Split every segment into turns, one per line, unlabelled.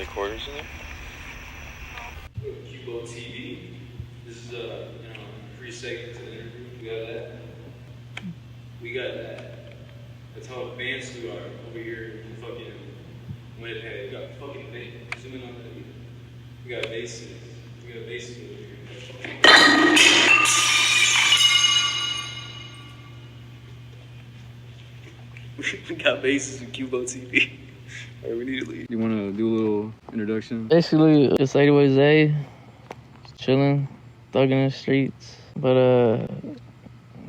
any quarters in there?
Kube-O TV. This is a 3 segments of the interview. We got that. We got that. That's how advanced we are over here in fucking Winnipeg. We got fucking bass. Zoom in on that. We got basses. We got basses over here. We got basses in Kube-O TV. Alright, we need to leave.
You want to do a little introduction?
Basically, it's 808 Zay, just chilling, thugging the streets. But,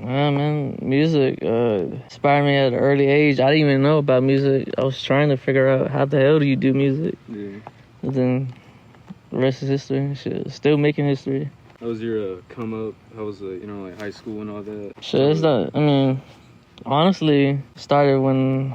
yeah, man, music inspired me at an early age. I didn't even know about music. I was trying to figure out how the hell do you do music.
Yeah.
And then the rest is history. Shit, still making history.
How was your come up? How was like high school and all that?
Shit, it's not, I mean, honestly, started when,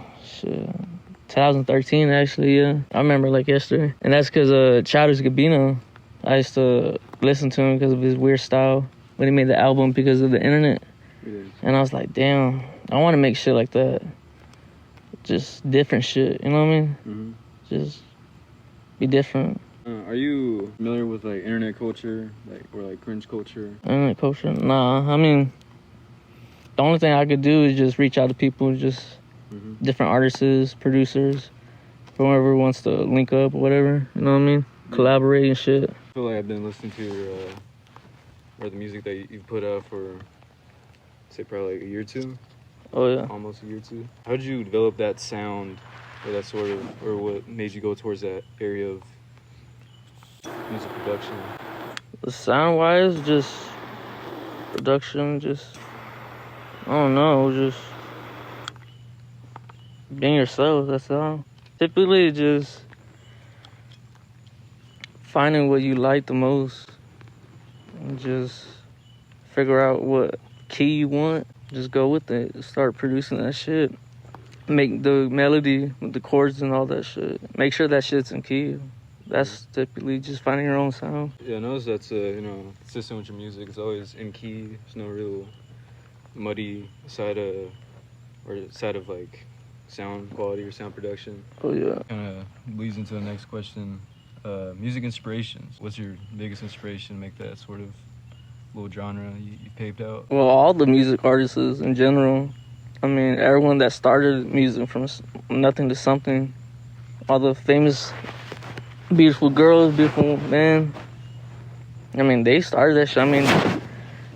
2013 actually, yeah. I remember like yesterday. And that's because Childish Gambino, I used to listen to him because of his weird style when he made the album because of the internet.
Yeah.
And I was like, damn, I want to make shit like that. Just different shit, you know what I mean?
Mm-hmm.
Just be different.
Are you familiar with like internet culture, or cringe culture?
Internet culture? Nah, I mean, the only thing I could do is just reach out to people, just different artists, producers, whoever wants to link up or whatever, you know what I mean? Collaborate and shit.
I feel like I've been listening to or the music that you've put out for, say, probably like a year or two.
Oh, yeah.
Almost a year or two. How did you develop that sound, or that sort of, or what made you go towards that area of music production?
Sound-wise, just production, just, I don't know, just being yourself, that's all. Typically, just finding what you like the most and just figure out what key you want. Just go with it. Start producing that shit. Make the melody with the chords and all that shit. Make sure that shit's in key. That's typically just finding your own sound.
Yeah, I noticed that's consistent with your music. It's always in key. There's no real muddy side of like sound quality or sound production.
Oh yeah.
Kind of leads into the next question. Music inspirations. What's your biggest inspiration to make that sort of little genre you paved out?
Well, all the music artists in general. I mean, everyone that started music from nothing to something. All the famous, beautiful girls, beautiful men. I mean, they started that shit. I mean,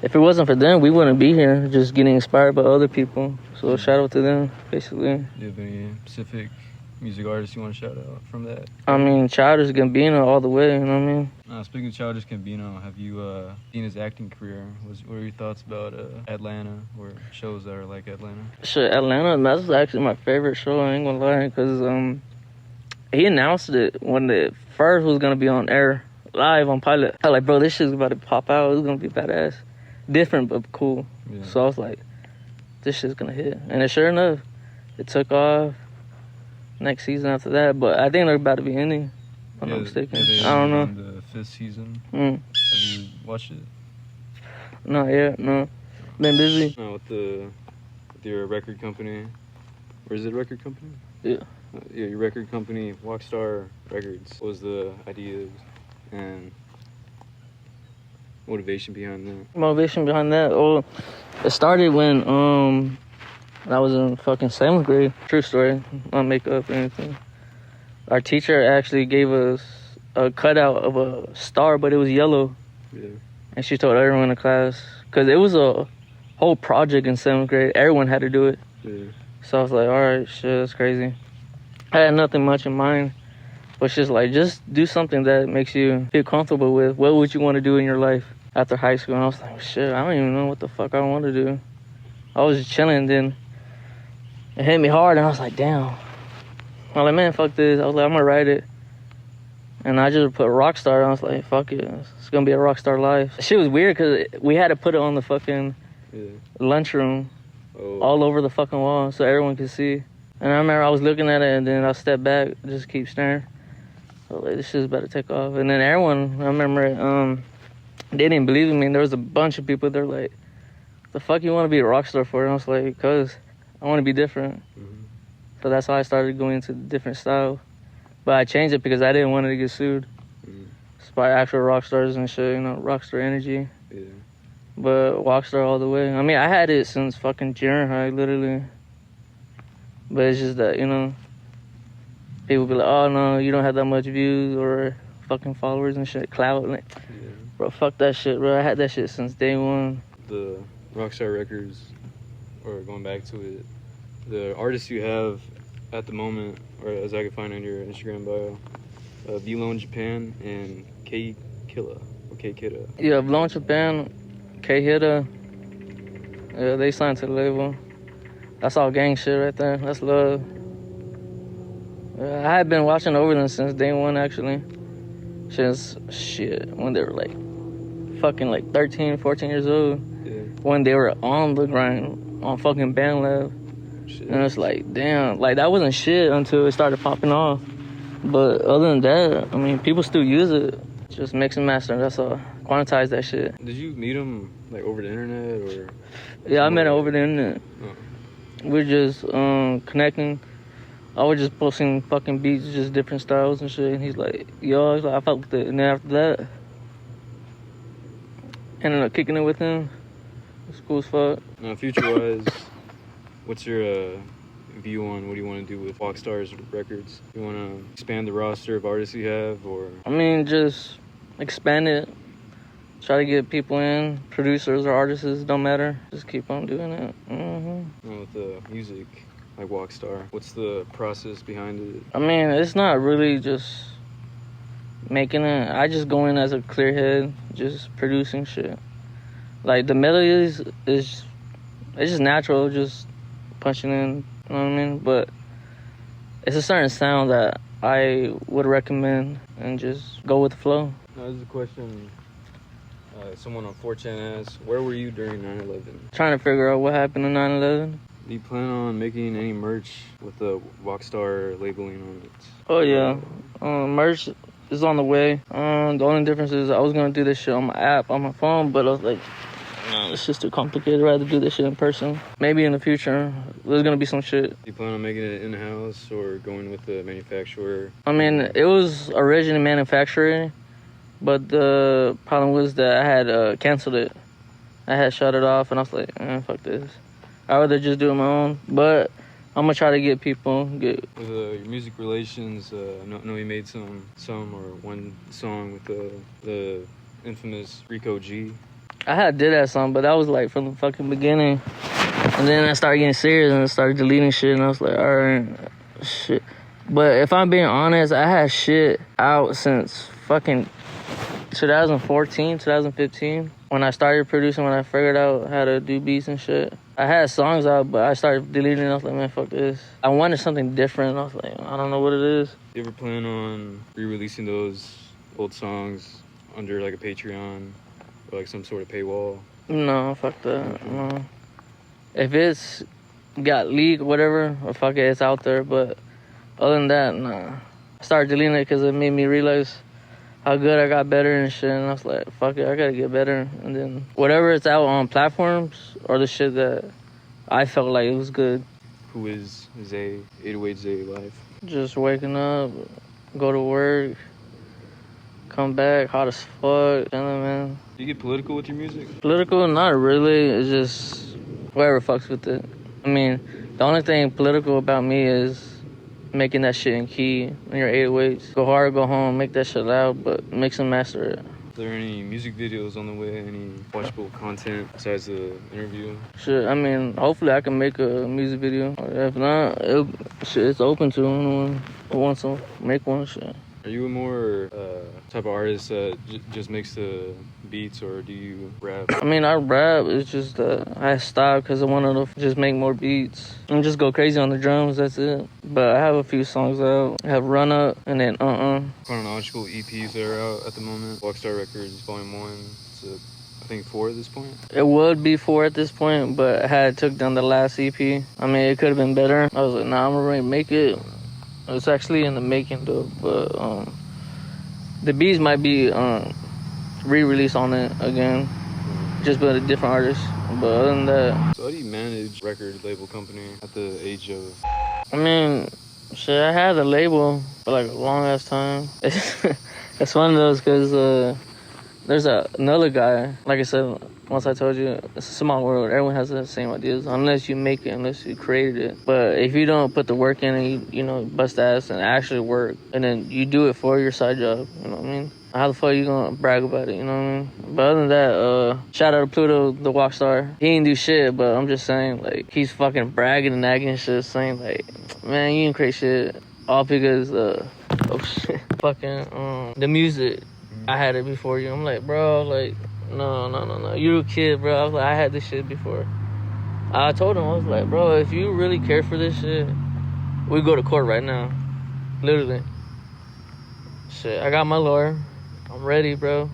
if it wasn't for them, we wouldn't be here just getting inspired by other people. So shout out to them, basically.
Do you have any specific music artists you want to shout out from that?
I mean, Childish Gambino all the way, you know what I mean?
Speaking of Childish Gambino, have you seen his acting career? What are your thoughts about Atlanta or shows that are like Atlanta?
Shit, Atlanta, that's actually my favorite show, I ain't gonna lie, because he announced it when it first was gonna be on air, live on Pilot. I was like, bro, this shit's about to pop out, it's gonna be badass. Different, but cool. Yeah. So I was like, this shit's gonna hit. And sure enough, it took off. Next season after that, but I think they're about to be ending. If I'm not mistaken. I don't know.
The 5th season. Have you watched it?
Not yet. No. Been busy.
No, with your record company. Or is it a record company?
Yeah.
Yeah, your record company, Walkstar Records. What was the idea and motivation behind that?
Motivation behind that? Oh, it started when I was in fucking 7th grade. True story. Not makeup or anything. Our teacher actually gave us a cutout of a star, but it was yellow.
Yeah.
And she told everyone in the class, because it was a whole project in 7th grade. Everyone had to do it.
Yeah.
So I was like, all right, shit, that's crazy. I had nothing much in mind, but just like, just do something that makes you feel comfortable with. What would you want to do in your life after high school? And I was like, shit, I don't even know what the fuck I want to do. I was just chilling, then it hit me hard, and I was like, damn. I was like, man, fuck this. I was like, I'm gonna write it. And I just put Rockstar, and I was like, fuck it. It's gonna be a Rockstar life. Shit was weird, because we had to put it on the fucking lunchroom, all over the fucking wall, so everyone could see. And I remember I was looking at it, and then I stepped back, just keep staring. I was like, this shit's about to take off. And then everyone, I remember, they didn't believe in me. And there was a bunch of people, they're like, the fuck you want to be a rock star for? And I was like, because I want to be different. So that's how I started going into different style, But I changed it because I didn't want it to get sued. It's by actual rock stars and shit, you know, Rockstar Energy.
Yeah.
But Rockstar all the way. I mean, I had it since fucking junior high, literally. But it's just that, you know, people be like, oh no, you don't have that much views or fucking followers and shit, clout. Like,
Yeah.
bro, fuck that shit, bro. I had that shit since day one.
The Rockstar Records, or going back to it, the artists you have at the moment, or as I can find on your Instagram bio, V-Lone Japan and K-Killa, or K-Kidda.
Yeah, Blown Japan, K-Hidda. Yeah, they signed to the label. That's all gang shit right there. That's love. I had been watching over them since day one, actually. Since, shit, when they were like, fucking like 13, 14 years old.
Yeah.
When they were on the grind, on fucking Band Lab.
Shit.
And it's like, damn, like that wasn't shit until it started popping off. But other than that, I mean, people still use it. Just mix and master, that's all. Quantize that shit.
Did you meet them like over the internet or?
Yeah, I met him over the internet.
Oh.
We're just connecting. I was just posting fucking beats, just different styles and shit. And he's like, yo, he's like, I fuck with it. And then after that, ended up kicking it with him. It's cool as fuck.
Now, future-wise, what's your view on what do you want to do with Rockstar's Records? You want to expand the roster of artists you have, or?
I mean, just expand it. Try to get people in, producers or artists, don't matter. Just keep on doing it.
With the music, like Rockstar, what's the process behind it?
I mean, it's not really just making it. I just go in as a clear head, just producing shit. Like the melodies it's just natural, just punching in, you know what I mean? But it's a certain sound that I would recommend and just go with the flow.
Now, this is a question someone on 4chan asked, where were you during 9/11?
Trying to figure out what happened in 9/11.
Do you plan on making any merch with the Rockstar labeling on it?
Oh yeah, merch is on the way. The only difference is I was gonna do this shit on my app, on my phone, but I was like, no, it's just too complicated. I'd rather do this shit in person. Maybe in the future, there's gonna be some shit.
Do you plan on making it in-house or going with the manufacturer?
I mean, it was originally manufactured, but the problem was that I had canceled it. I had shut it off, and I was like, fuck this. I'd rather just do it my own, but I'm gonna try to get people.
With your music relations, know you made some or one song with the infamous Rico G.
I had did that song, but that was like from the fucking beginning. And then I started getting serious and I started deleting shit, and I was like, alright, shit. But if I'm being honest, I had shit out since fucking 2014, 2015. When I started producing, when I figured out how to do beats and shit. I had songs out, but I started deleting it. I was like, man, fuck this. I wanted something different. I was like, I don't know what it is.
You ever plan on re-releasing those old songs under like a Patreon or like some sort of paywall?
No, fuck that. No. If it's got leaked or whatever, or fuck it, it's out there. But other than that, nah. I started deleting it because it made me realize how good I got better and shit. And I was like, fuck it, I gotta get better. And then whatever it's out on platforms or the shit that I felt like it was good.
Who is Zay, 808 Zay Life?
Just waking up, go to work, come back, hot as fuck, chilling, man.
Do you get political with your music?
Political? Not really. It's just whoever fucks with it. I mean, the only thing political about me is making that shit in key in your 808s. Go hard, go home, make that shit loud, but mix and master it.
Are there any music videos on the way? Any watchable content besides the interview?
Shit, I mean, hopefully I can make a music video. If not, it's open to anyone who wants to make one. Shit.
Are you a more type of artist that just makes the beats, or do you rap?
I mean, I rap. It's just I stopped because I wanted to just make more beats and just go crazy on the drums. That's it. But I have a few songs out. I have Run Up and then
Chronological EPs that are out at the moment. Rockstar Records Volume 1. So I think 4 at this point.
It would be 4 at this point, but I had took down the last EP. I mean, it could have been better. I was like, nah, I'm gonna make it. It's actually in the making though, but the beats might be re-released on it again, just with a different artist. But other than that,
so how do you manage record label company at the age of?
I mean, Shit, I had a label for like a long ass time. It's one of those because there's another guy. Like I said, once I told you, it's a small world. Everyone has the same ideas, unless you make it, unless you created it. But if you don't put the work in and you know, bust ass and actually work, and then you do it for your side job, you know what I mean? How the fuck you gonna brag about it, you know what I mean? But other than that, shout out to Pluto, the walk star. He ain't do shit, but I'm just saying, like, he's fucking bragging and nagging and shit, saying, like, man, you didn't create shit. All because, oh shit, fucking, the music. I had it before you. I'm like, bro, like, no. You're a kid, bro. I was like, I had this shit before. I told him, I was like, bro, if you really care for this shit, we go to court right now. Literally. Shit, I got my lawyer. I'm ready, bro.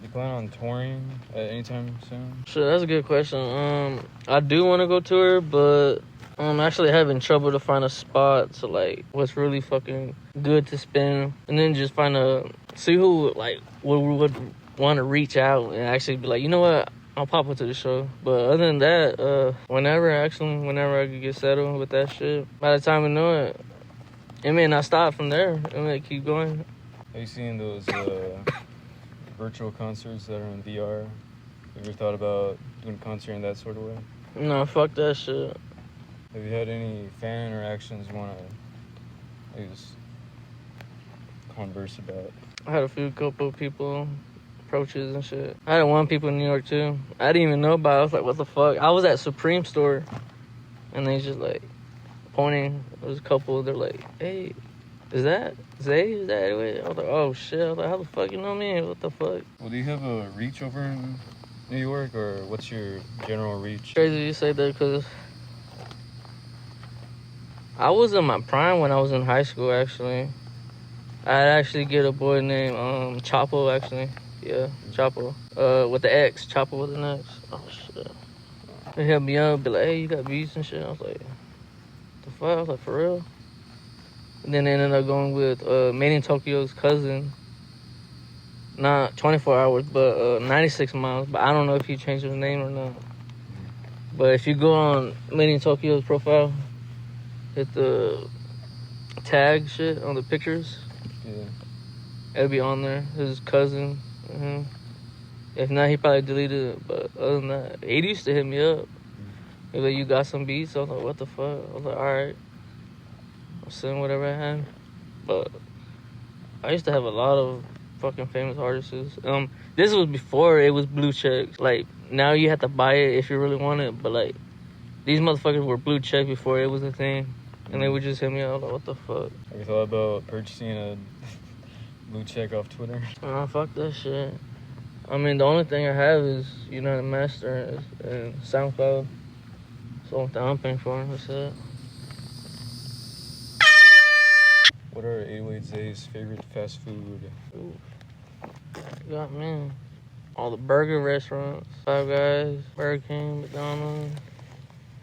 You plan on touring at any time soon?
Shit, that's a good question. I do want to go tour, but I'm actually having trouble to find a spot to, like, what's really fucking good to spin. And then just see who, like, would want to reach out and actually be like, you know what, I'll pop up to the show. But other than that, whenever I could get settled with that shit, by the time we know it, it may not stop from there. It may keep going.
Have you seen those virtual concerts that are in VR? Have you ever thought about doing a concert in that sort of way?
No, fuck that shit.
Have you had any fan interactions you want to just converse about?
I had a couple people approaches and shit. I had one people in New York too. I didn't even know about it. I was like, what the fuck? I was at Supreme store and they just like pointing. There was a couple. They're like, hey, is that Zay? Is that anyway? I was like, oh shit. I was like, how the fuck you know me? What the fuck?
Well, do you have a reach over in New York, or what's your general reach?
Crazy you say that because I was in my prime when I was in high school, actually. I'd actually get a boy named Chapo, actually. Yeah, Chapo. With the X. Chapo with an X. Oh, shit. He hit me up, be like, hey, you got beats and shit. I was like, the fuck? I was like, for real? And then they ended up going with Made in Tokyo's cousin. Not 24 hours, but 96 miles. But I don't know if he changed his name or not. But if you go on Made in Tokyo's profile, hit the tag shit on the pictures.
Yeah.
It'll be on there. His cousin. Mm-hmm. If not, he probably deleted it. But other than that, he used to hit me up. He was like, you got some beats? I was like, what the fuck? I was like, alright. I'll send whatever I had. But I used to have a lot of fucking famous artists. This was before it was blue check. Like, now you have to buy it if you really want it. But, like, these motherfuckers were blue check before it was a thing. And they would just hit me up. Like, what the fuck?
Have you thought about purchasing a blue check off Twitter?
Nah, fuck that shit. I mean, the only thing I have is United Master and SoundCloud. So I'm paying for it. That's it.
What are 808's favorite fast food?
Ooh. You got me. All the burger restaurants. Five Guys, Burger King, McDonald's.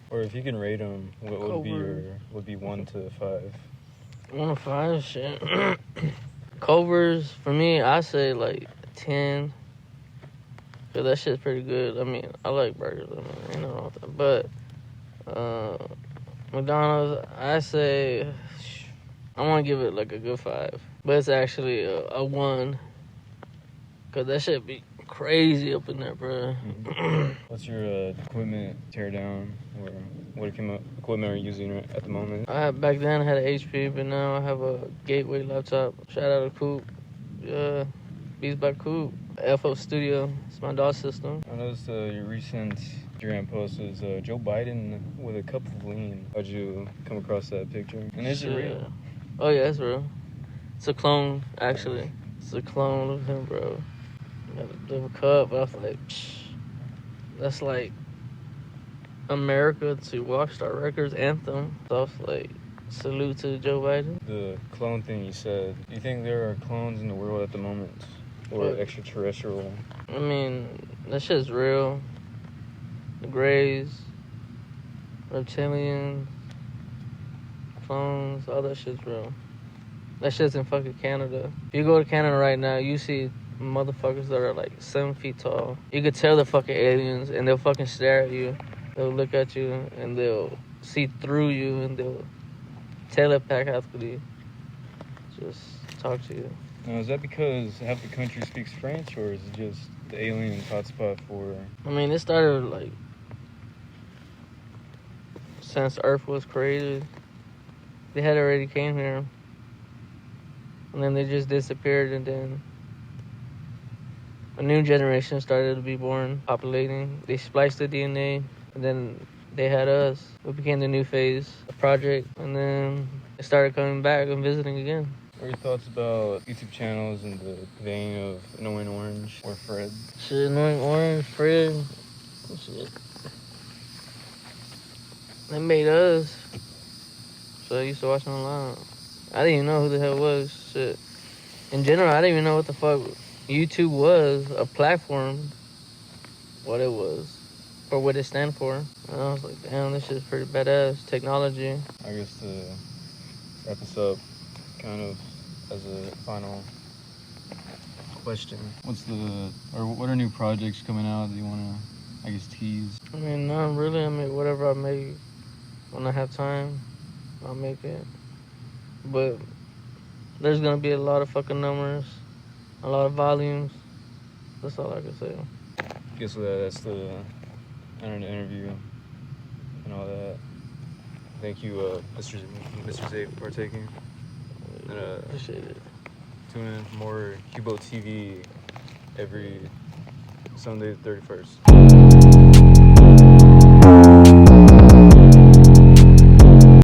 Or if you can rate them, what would be 1 to 5?
1 to 5, shit. Culver's, for me, I say like 10. Cause that shit's pretty good. I mean, I like burgers. I mean, ain't nothing wrong with that. But McDonald's, I say I want to give it like a good 5. But it's actually a 1. Cause that shit be crazy up in there, bro.
What's your equipment tear down, or what equipment are you using at the moment?
Back then I had an HP, but now I have a Gateway laptop. Shout out to Coop. Yeah, Beats by Coop. FO Studio. It's my DOS system.
I noticed your recent Instagram post is Joe Biden with a cup of lean. How'd you come across that picture? And is it real?
Oh yeah, it's real. It's a clone, actually. It's a clone of him, bro. Got a cup. I was like, psh, that's like America to Rockstar Records anthem. So I was like, salute to Joe Biden.
The clone thing you said. Do you think there are clones in the world at the moment? Or extraterrestrial?
I mean, that shit's real. The Greys, reptilians, clones, all that shit's real. That shit's in fucking Canada. If you go to Canada right now, you see motherfuckers that are like 7 feet tall. You could tell they're fucking aliens, and they'll fucking stare at you. They'll look at you, and they'll see through you, and they'll telepathically just talk to you.
Now, is that because half the country speaks French, or is it just the aliens hotspot for?
I mean, it started like since Earth was created. They had already came here, and then they just disappeared, and then a new generation started to be born, populating. They spliced the DNA, and then they had us. We became the new phase, the project, and then they started coming back and visiting again.
What are your thoughts about YouTube channels in the vein of Annoying Orange or Fred?
Shit, Annoying Orange, Fred, shit. They made us, so I used to watch them a lot. I didn't even know who the hell it was. Shit. In general, I didn't even know what the fuck YouTube was, a platform, what it was, or what it stand for. And I was like, damn, this shit's pretty badass technology.
I guess to wrap this up, kind of as a final question, what are new projects coming out that you want to, I guess, tease?
I mean, not really. I mean, whatever I make, when I have time, I'll make it. But there's gonna be a lot of fucking numbers, a lot of volumes. That's all I can say.
I guess that's the end of the interview and all that. Thank you, Mr. Zay, for partaking. And
Appreciate it.
tune in for more Kube-O TV every Sunday the 31st.